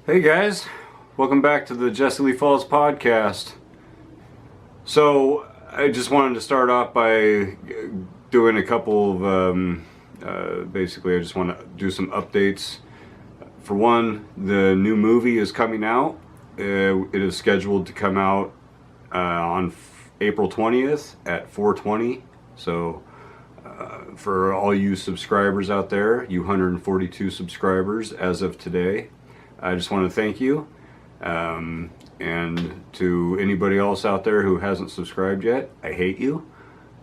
Hey guys, welcome back to the Jesse Lee Falls podcast. So I just wanted to start off by doing a couple of, basically I just want to do some updates. For one, the new movie is coming out. It is scheduled to come out on April 20th at 4:20. So for all you subscribers out there, you 142 subscribers as of today, I just want to thank you. And to anybody else out there who hasn't subscribed yet, I hate you.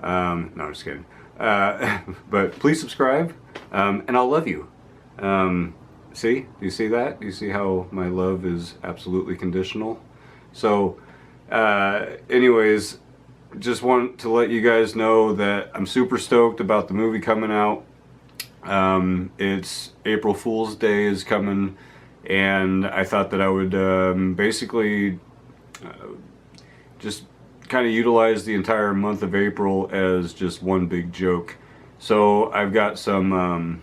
No, I'm just kidding. But please subscribe, and I'll love you. See? Do you see that? Do you see how my love is absolutely conditional? So, anyways, just want to let you guys know that I'm super stoked about the movie coming out. It's April Fool's Day is coming. And I thought that I would basically just kind of utilize the entire month of April as just one big joke. So I've got some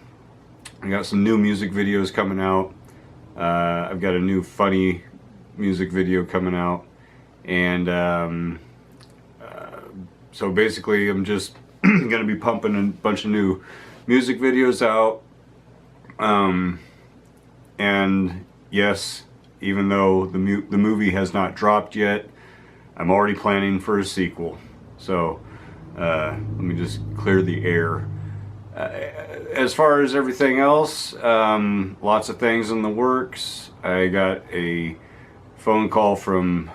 new music videos coming out. I've got a new funny music video coming out, and so basically I'm just gonna be pumping a bunch of new music videos out. And yes, even though the movie has not dropped yet, I'm already planning for a sequel. So let me just clear the air. As far as everything else, lots of things in the works. I got a phone call from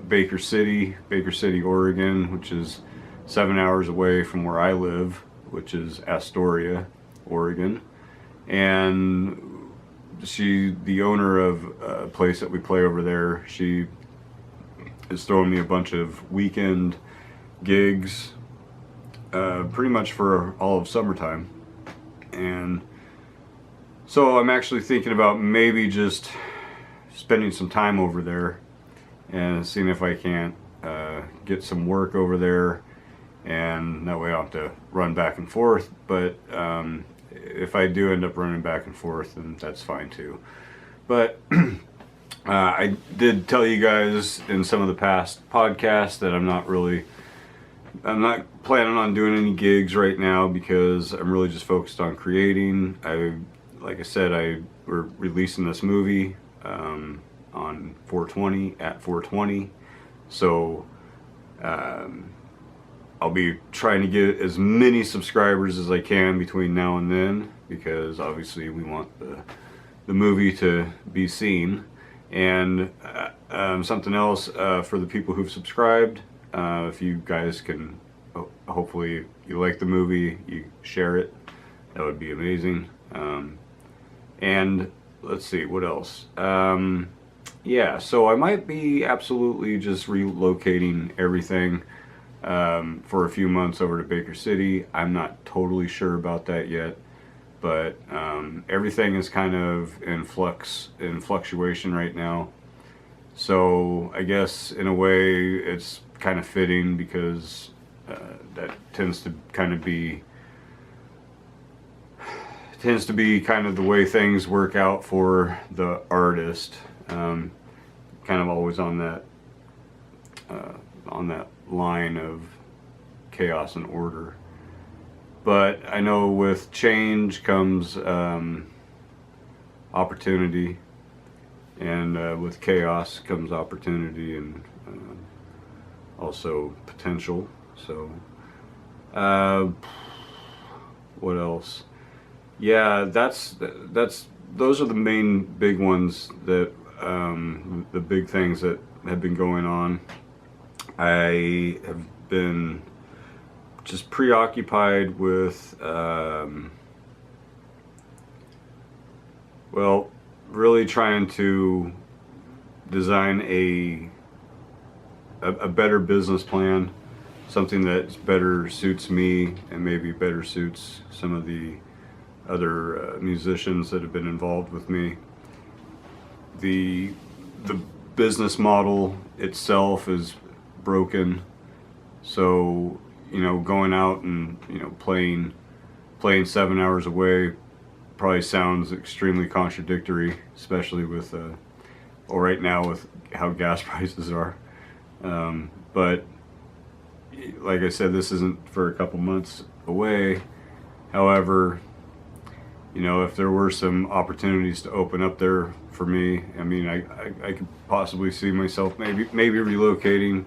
Baker City, Oregon, which is 7 hours away from where I live, which is Astoria, Oregon. And the owner of a place that we play over there, she is throwing me a bunch of weekend gigs, pretty much for all of summertime. And so I'm actually thinking about maybe just spending some time over there and seeing if I can't get some work over there, and that way I don't have to run back and forth. But if I do end up running back and forth, then that's fine too. But I did tell you guys in some of the past podcasts that I'm not planning on doing any gigs right now, because I'm really just focused on creating. Like I said, we're releasing this movie on 4/20 at 4/20. So I'll be trying to get as many subscribers as I can between now and then, because obviously we want the movie to be seen. And something else for the people who've subscribed, if you guys can, hopefully you like the movie, you share it, that would be amazing. And let's see, what else? Yeah, so I might be absolutely just relocating everything for a few months over to Baker City. I'm not totally sure about that yet, but everything is kind of in fluctuation right now. So I guess in a way it's kind of fitting, because that tends to be kind of the way things work out for the artist. Kind of always on that line of chaos and order. But I know with change comes opportunity, and with chaos comes opportunity, and also potential. So what else? Yeah, those are the main big ones, that the big things that have been going on. I have been just preoccupied with, well, really trying to design a better business plan, something that better suits me and maybe better suits some of the other musicians that have been involved with me. The business model itself is broken, so going out and playing 7 hours away probably sounds extremely contradictory, especially with well, right now with how gas prices are. But like I said, this isn't for a couple months away. However, you know, if there were some opportunities to open up there for me, I mean, I could possibly see myself maybe relocating.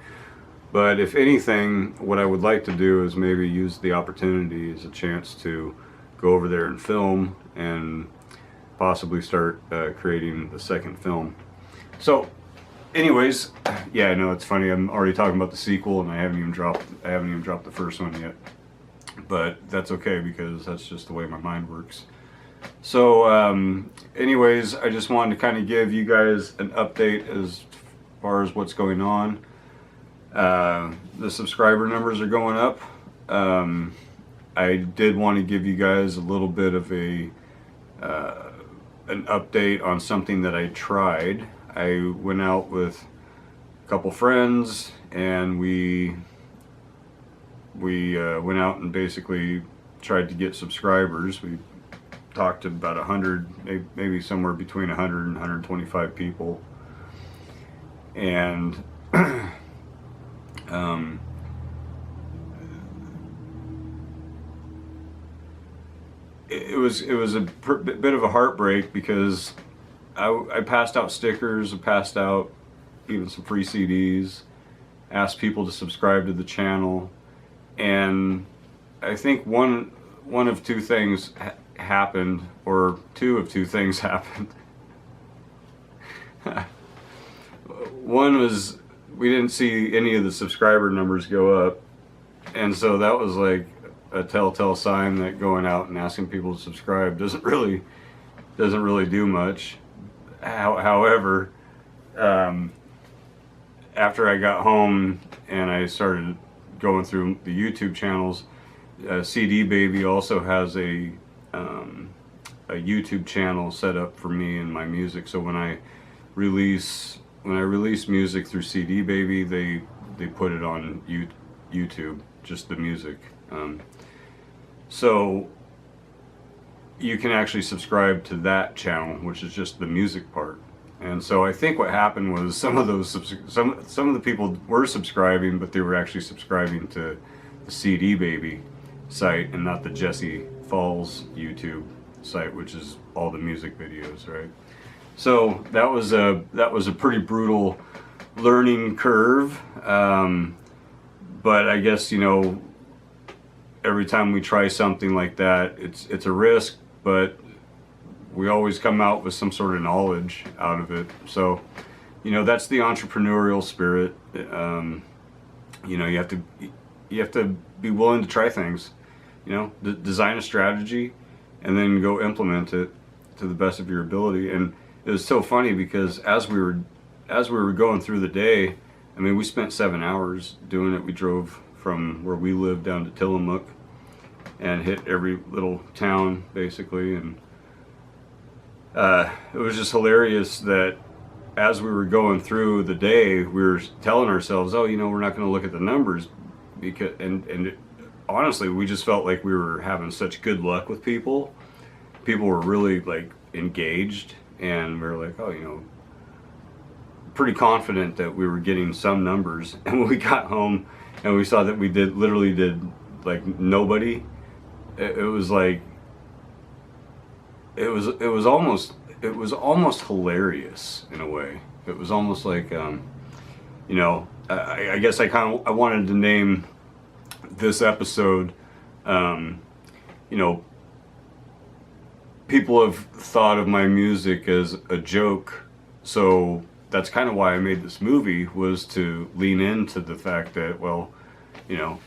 But if anything, what I would like to do is maybe use the opportunity as a chance to go over there and film and possibly start creating the second film. So anyways, yeah, I know it's funny. I'm already talking about the sequel, and I haven't even dropped the first one yet. But that's okay, because that's just the way my mind works. So anyways, I just wanted to kind of give you guys an update as far as what's going on. The subscriber numbers are going up. I did want to give you guys a little bit of an update on something that I tried. I went out with a couple friends, and we went out and basically tried to get subscribers. We talked to about 100, maybe somewhere between 100 and 125 people, and it was a bit of a heartbreak, because I passed out stickers, I passed out even some free CDs, asked people to subscribe to the channel, and I think one of two things happened, or two of two things happened. One was, we didn't see any of the subscriber numbers go up, and so that was like a telltale sign that going out and asking people to subscribe doesn't really do much. However, after I got home and I started going through the YouTube channels, CD Baby also has a YouTube channel set up for me and my music. So when I release music through CD Baby, they put it on YouTube, just the music. So you can actually subscribe to that channel, which is just the music part. And so I think what happened was some of the people were subscribing, but they were actually subscribing to the CD Baby site and not the Jesse Falls YouTube site, which is all the music videos, right? So that was a pretty brutal learning curve. But I guess, you know, every time we try something like that, it's a risk, but we always come out with some sort of knowledge out of it. So, you know, that's the entrepreneurial spirit. You know, you have to be willing to try things. You know, design a strategy and then go implement it to the best of your ability. And it was so funny, because as we were going through the day, I mean, we spent 7 hours doing it. We drove from where we live down to Tillamook and hit every little town basically, and it was just hilarious that as we were going through the day, we were telling ourselves, oh, you know, we're not going to look at the numbers, because honestly, we just felt like we were having such good luck with people. People were really like engaged, and we were like, oh, you know, pretty confident that we were getting some numbers. And when we got home and we saw that we literally did like nobody, it was like, it was almost hilarious in a way. It was almost like, you know, I guess I wanted to name this episode, you know, people have thought of my music as a joke, so that's kind of why I made this movie, was to lean into the fact that, well, you know,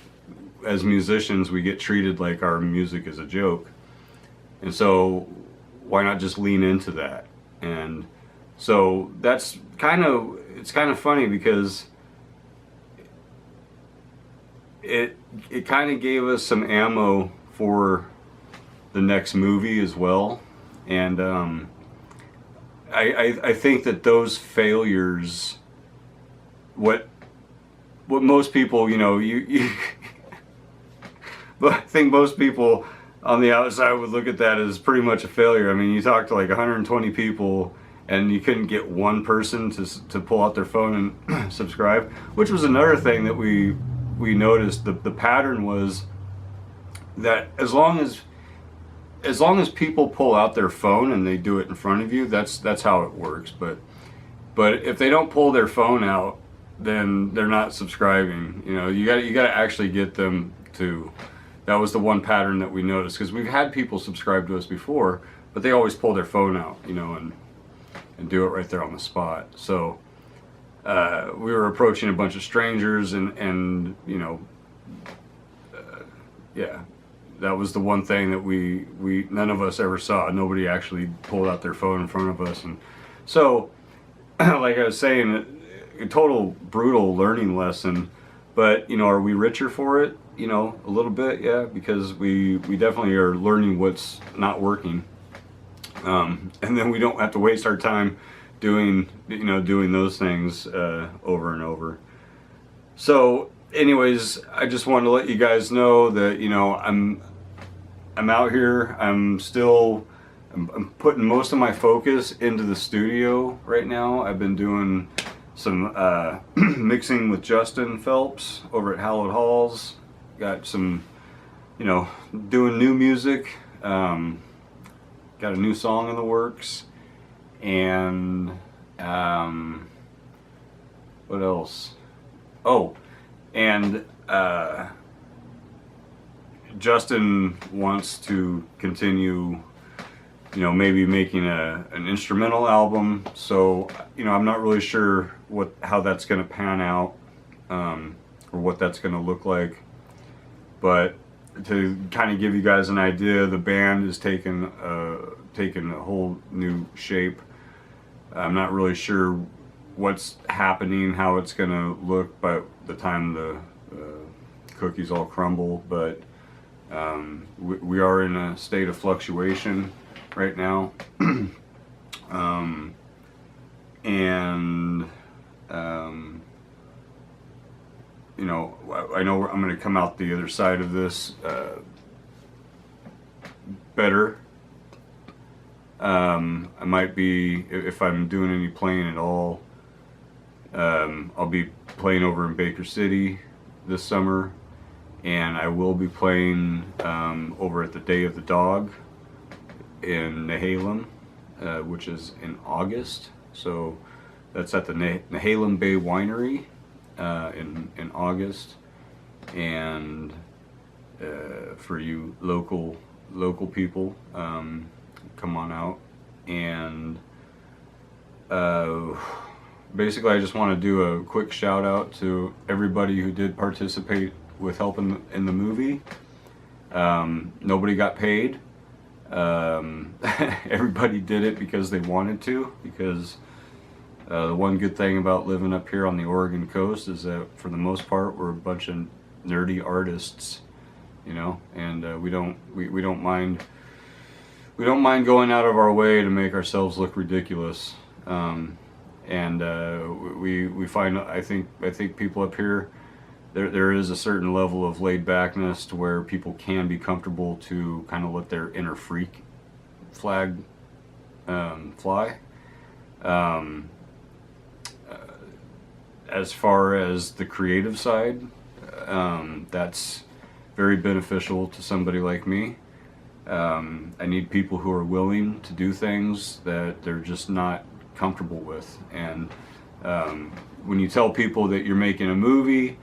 as musicians, we get treated like our music is a joke, and so why not just lean into that? And so it's kind of funny, because it kind of gave us some ammo for the next movie as well. And I think that those failures, what most people, you know, but I think most people on the outside would look at that as pretty much a failure. I mean, you talk to like 120 people and you couldn't get one person to pull out their phone and subscribe, which was another thing that we noticed. The pattern was that as long as people pull out their phone and they do it in front of you, that's how it works. But if they don't pull their phone out, then they're not subscribing. You know, you got to actually get them to. That was the one pattern that we noticed, because we've had people subscribe to us before, but they always pull their phone out, you know, and do it right there on the spot. So we were approaching a bunch of strangers, and you know, yeah, that was the one thing that we none of us ever saw. Nobody actually pulled out their phone in front of us, and so like I was saying, a total brutal learning lesson. But you know, are we richer for it? You know, a little bit, yeah, because we definitely are learning what's not working, and then we don't have to waste our time doing those things over and over. So anyways, I just wanted to let you guys know that, you know, I'm out here. I'm putting most of my focus into the studio right now. I've been doing some mixing with Justin Phelps over at Hallowed Halls. Got some, you know, doing new music. Got a new song in the works. And what else? Oh, and Justin wants to continue, you know, maybe making an instrumental album. So, you know, I'm not really sure how that's going to pan out, or what that's going to look like. But to kind of give you guys an idea, the band is taking a whole new shape. I'm not really sure what's happening, how it's going to look by the time the cookies all crumble. But we are in a state of fluctuation right now. You know, I know I'm going to come out the other side of this better. I might be, if I'm doing any playing at all, I'll be playing over in Baker City this summer, and I will be playing over at the Day of the Dog in Nehalem, which is in August. So that's at the Nehalem Bay Winery in August. And for you local people, come on out. And basically I just want to do a quick shout out to everybody who did participate with helping in the movie. Nobody got paid. Everybody did it because they wanted to, because the one good thing about living up here on the Oregon coast is that for the most part we're a bunch of nerdy artists, you know, and we don't mind going out of our way to make ourselves look ridiculous. We find, I think people up here, there is a certain level of laid backness to where people can be comfortable to kind of let their inner freak flag fly. As far as the creative side, that's very beneficial to somebody like me. I need people who are willing to do things that they're just not comfortable with. And when you tell people that you're making a movie,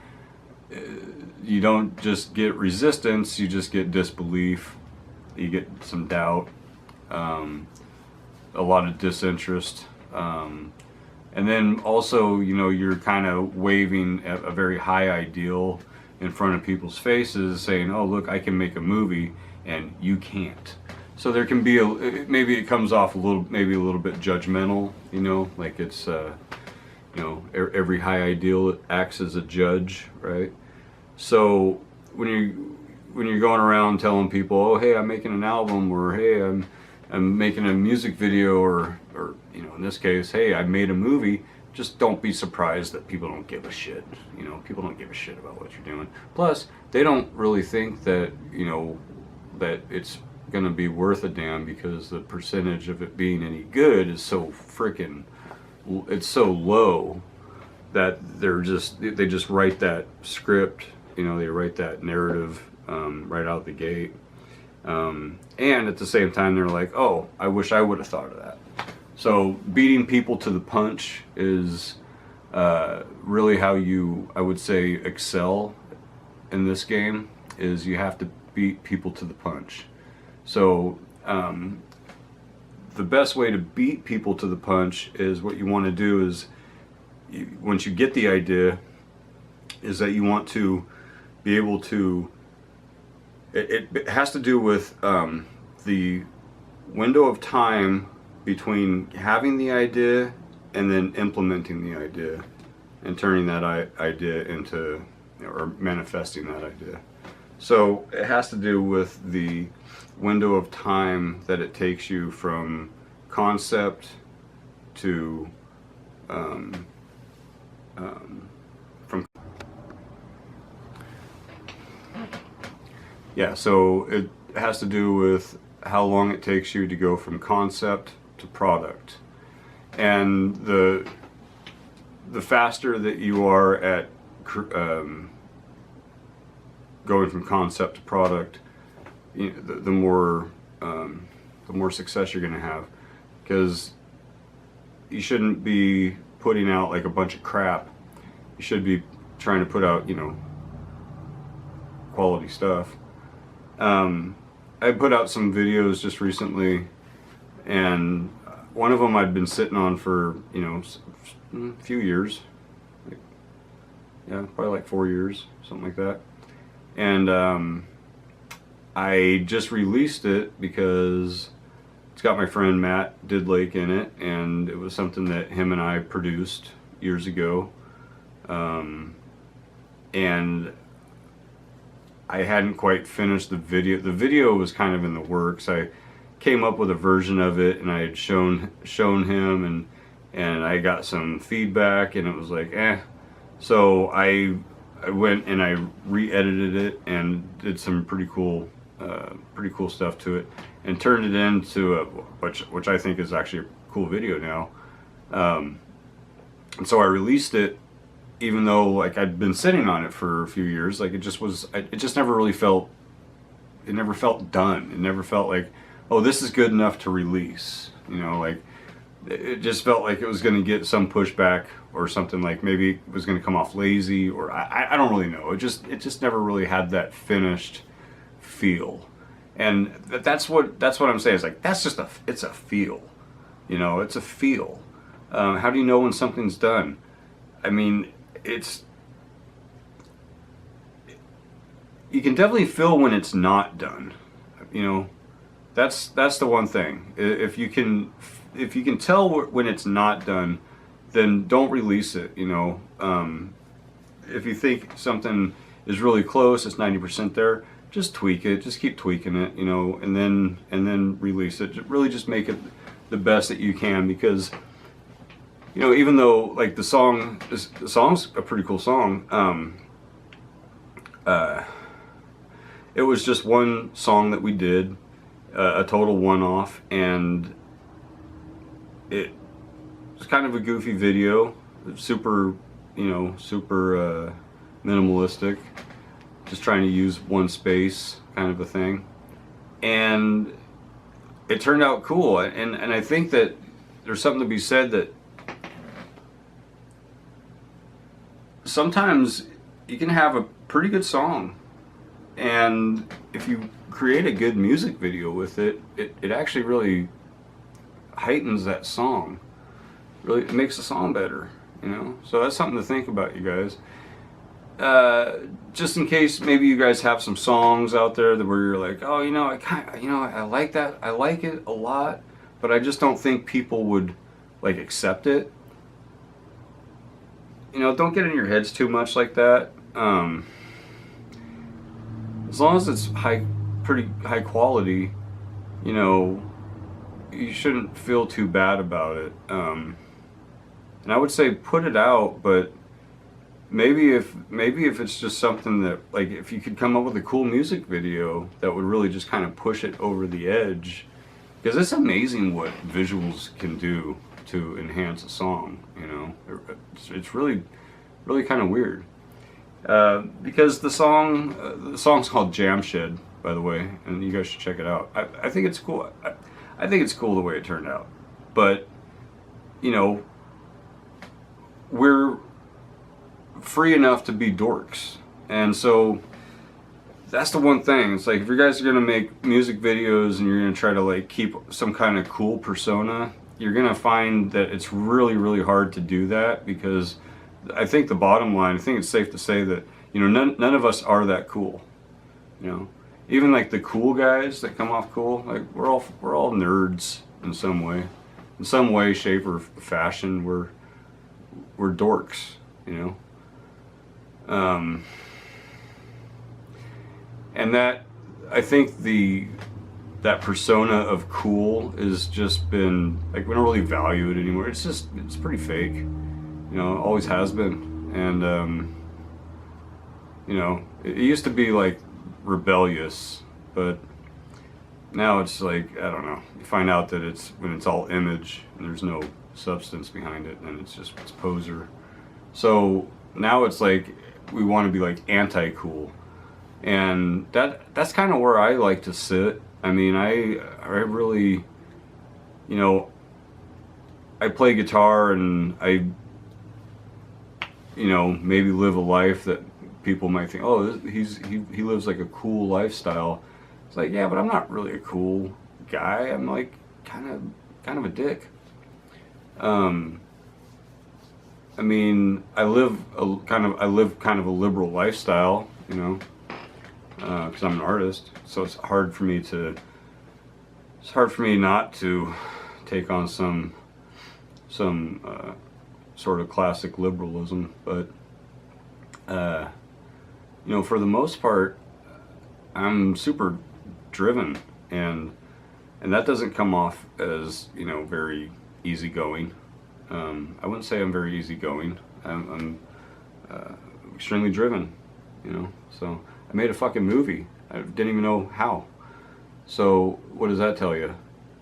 you don't just get resistance, you just get disbelief, you get some doubt, a lot of disinterest, and then also, you know, you're kind of waving a very high ideal in front of people's faces, saying, oh look, I can make a movie and you can't. So there can be maybe it comes off maybe a little bit judgmental, you know, like it's you know, every high ideal acts as a judge, right? So when you're going around telling people, oh hey, I'm making an album, or hey, I'm making a music video, or you know, in this case, hey, I made a movie, just don't be surprised that people don't give a shit. You know, people don't give a shit about what you're doing. Plus, they don't really think that, you know, that it's going to be worth a damn, because the percentage of it being any good is so freaking, it's so low that they just write that script, you know, they write that narrative right out the gate. And at the same time, they're like, oh, I wish I would have thought of that. So beating people to the punch is really how you, I would say, excel in this game, is you have to beat people to the punch. So the best way to beat people to the punch is, what you want to do is, once you get the idea, is that you want to be able to, it has to do with the window of time between having the idea and then implementing the idea and turning that idea into, or manifesting that idea. So it has to do with the window of time that it takes you from concept to so it has to do with how long it takes you to go from concept to product. And the faster that you are at going from concept to product, you know, the more success you're going to have, because you shouldn't be putting out like a bunch of crap. You should be trying to put out, you know, quality stuff. I put out some videos just recently, and one of them I'd been sitting on for, you know, a few years, like, yeah, probably like 4 years, something like that. And I just released it because it's got my friend Matt Didlake in it, and it was something that him and I produced years ago. And I hadn't quite finished the video. The video was kind of in the works. I came up with a version of it, and I had shown him, and I got some feedback, and it was like, eh. So I went and I re-edited it and did some pretty cool stuff to it, and turned it into which I think is actually a cool video now. And so I released it, even though like I'd been sitting on it for a few years. Like it just never really felt, it never felt done. It never felt like, oh, this is good enough to release. You know, like it just felt like it was going to get some pushback or something, like maybe it was going to come off lazy, or I don't really know. It just never really had that finished feel. And that's what I'm saying. It's like, it's a feel. You know, it's a feel. How do you know when something's done? I mean, you can definitely feel when it's not done. You know, that's the one thing. If you can tell when it's not done, then don't release it. You know, if you think something is really close, it's 90% there, just tweak it. Just keep tweaking it. You know, and then release it. Really, just make it the best that you can, because, you know, even though like the song's a pretty cool song, it was just one song that we did, a total one-off, and it was kind of a goofy video, super, you know, super minimalistic, just trying to use one space kind of a thing, and it turned out cool. And I think that there's something to be said that sometimes you can have a pretty good song, and if you create a good music video with it, it actually really heightens that song. Really, it makes the song better, you know? So that's something to think about, you guys. Just in case maybe you guys have some songs out there that where you're like, oh, you know, I like that, I like it a lot, but I just don't think people would like accept it. You know, don't get in your heads too much like that. As long as it's pretty high quality, you know, you shouldn't feel too bad about it. And I would say put it out, but maybe if it's just something that, like, if you could come up with a cool music video that would really just kind of push it over the edge, because it's amazing what visuals can do to enhance a song. You know, it's really kind of weird. Because the song's called Jam Shed, by the way, and you guys should check it out. I think it's cool. I think it's cool the way it turned out, but you know, we're free enough to be dorks, and so that's the one thing. It's like, if you guys are gonna make music videos and you're gonna try to like keep some kind of cool persona, you're gonna find that it's really hard to do that, because I think the bottom line, I think it's safe to say that, you know, none of us are that cool. You know, even like the cool guys that come off cool, like we're all nerds in some way, shape, or fashion. We're dorks, you know. And that, I think that persona of cool is just been, like, we don't really value it anymore. It's pretty fake, you know, it always has been. And you know, it used to be like rebellious, but now it's like, I don't know, you find out that when it's all image and there's no substance behind it, and it's poser. So now it's like we want to be like anti-cool, and that's kind of where I like to sit. I mean, I really, you know, I play guitar, and I, you know, maybe live a life that people might think, oh, he lives like a cool lifestyle. It's like, yeah, but I'm not really a cool guy. I'm like kind of a dick. I mean, I live kind of a liberal lifestyle, you know, because I'm an artist. So it's hard for me not to take on some sort of classic liberalism. But you know, for the most part, I'm super driven, and that doesn't come off as, you know, very easygoing. I wouldn't say I'm very easygoing. I'm extremely driven, you know. So I made a fucking movie. I didn't even know how. So what does that tell you?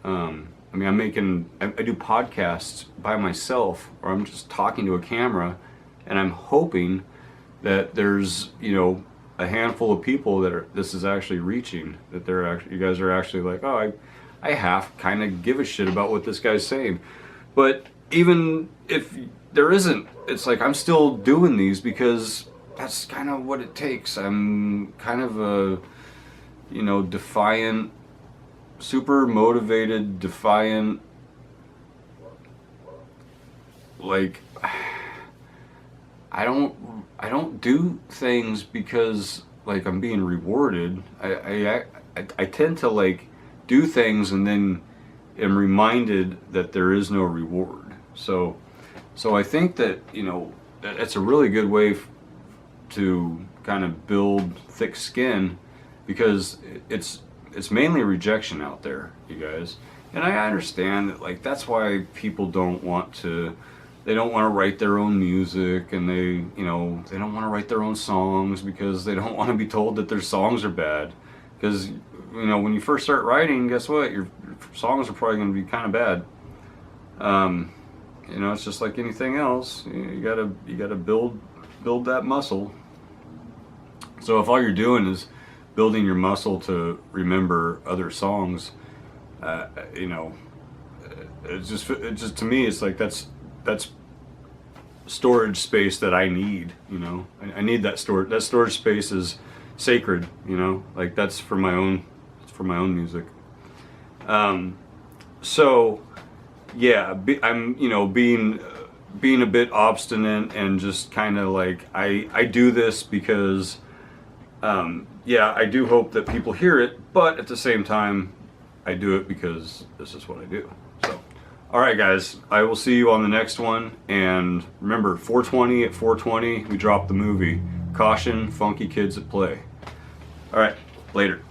I mean, I do podcasts by myself, or I'm just talking to a camera, and I'm hoping that there's, you know, a handful of people that this is actually reaching, that you guys are actually like, oh, I half kind of give a shit about what this guy's saying. But even if there isn't, it's like I'm still doing these because that's kind of what it takes. I'm kind of a, you know, defiant, super motivated, defiant, like, I don't do things because like I'm being rewarded. I tend to like do things and then am reminded that there is no reward. So I think that, you know, that's a really good way to kind of build thick skin, because it's mainly rejection out there, you guys. And I understand that, like, that's why people don't want to write their own music, and they don't want to write their own songs because they don't want to be told that their songs are bad. Because, you know, when you first start writing, guess what? Your songs are probably going to be kind of bad. You know, it's just like anything else. You gotta build that muscle. So if all you're doing is building your muscle to remember other songs, you know, it just to me, it's like that's storage space that I need. You know, I need that storage. That storage space is sacred. You know, like that's for my own. It's for my own music. So yeah, I'm, you know, being a bit obstinate and just kind of like I do this because yeah, I do hope that people hear it, but at the same time I do it because this is what I do. So alright guys, I will see you on the next one, and remember, 420 at 420 we drop the movie. Caution, funky kids at play. Alright, later.